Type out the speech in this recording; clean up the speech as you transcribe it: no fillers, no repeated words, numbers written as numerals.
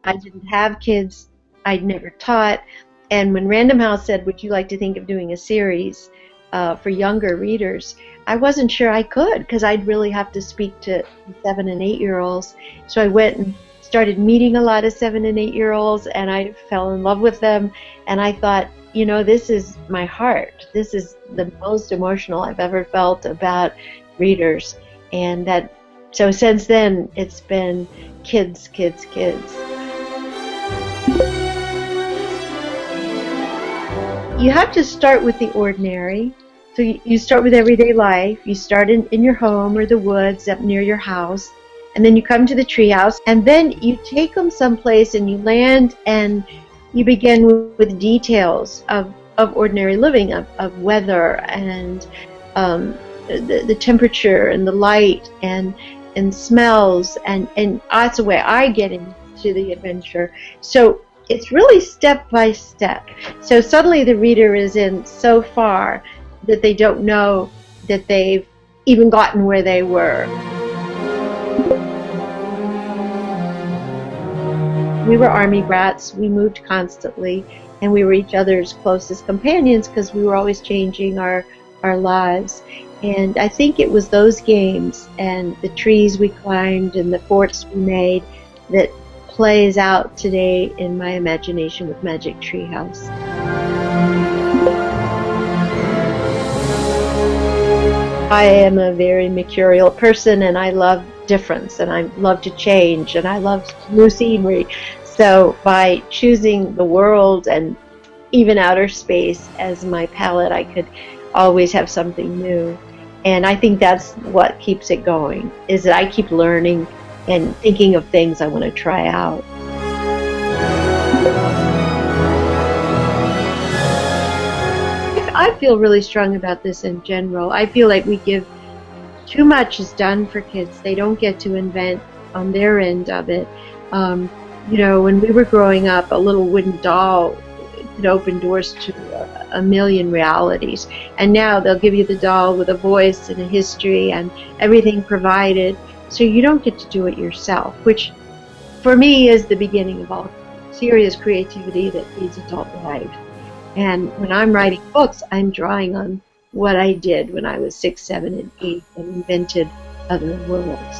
I didn't have kids. I'd never taught. And when Random House said, would you like to think of doing a series for younger readers, I wasn't sure I could, because I'd really have to speak to 7 and 8-year-olds. So I went and started meeting a lot of 7 and 8-year-olds, and I fell in love with them. And I thought, you know, this is my heart. This is the most emotional I've ever felt about readers. And that, so since then, it's been kids, kids, kids. You have to start with the ordinary. So you start with everyday life. You start in your home or the woods up near your house, and then you come to the treehouse, and then you take them someplace and you land, and you begin with details of ordinary living, of weather and the temperature and the light and smells, and that's the way I get into the adventure. So it's really step by step. So suddenly the reader is in so far that they don't know that they've even gotten where they were. We were army brats. We moved constantly, and we were each other's closest companions because we were always changing our lives. And I think it was those games and the trees we climbed and the forts we made that plays out today in my imagination with Magic Treehouse. I am a very mercurial person, and I love difference, and I love to change, and I love new scenery. So by choosing the world and even outer space as my palette, I could always have something new. And I think that's what keeps it going, is that I keep learning and thinking of things I want to try out. I feel really strong about this in general. I feel like we give too much is done for kids. They don't get to invent on their end of it. You know, when we were growing up, a little wooden doll could open doors to a million realities. And now they'll give you the doll with a voice and a history and everything provided. So you don't get to do it yourself, which for me is the beginning of all serious creativity that feeds adult life. And when I'm writing books, I'm drawing on what I did when I was 6, 7, and 8 and invented other worlds.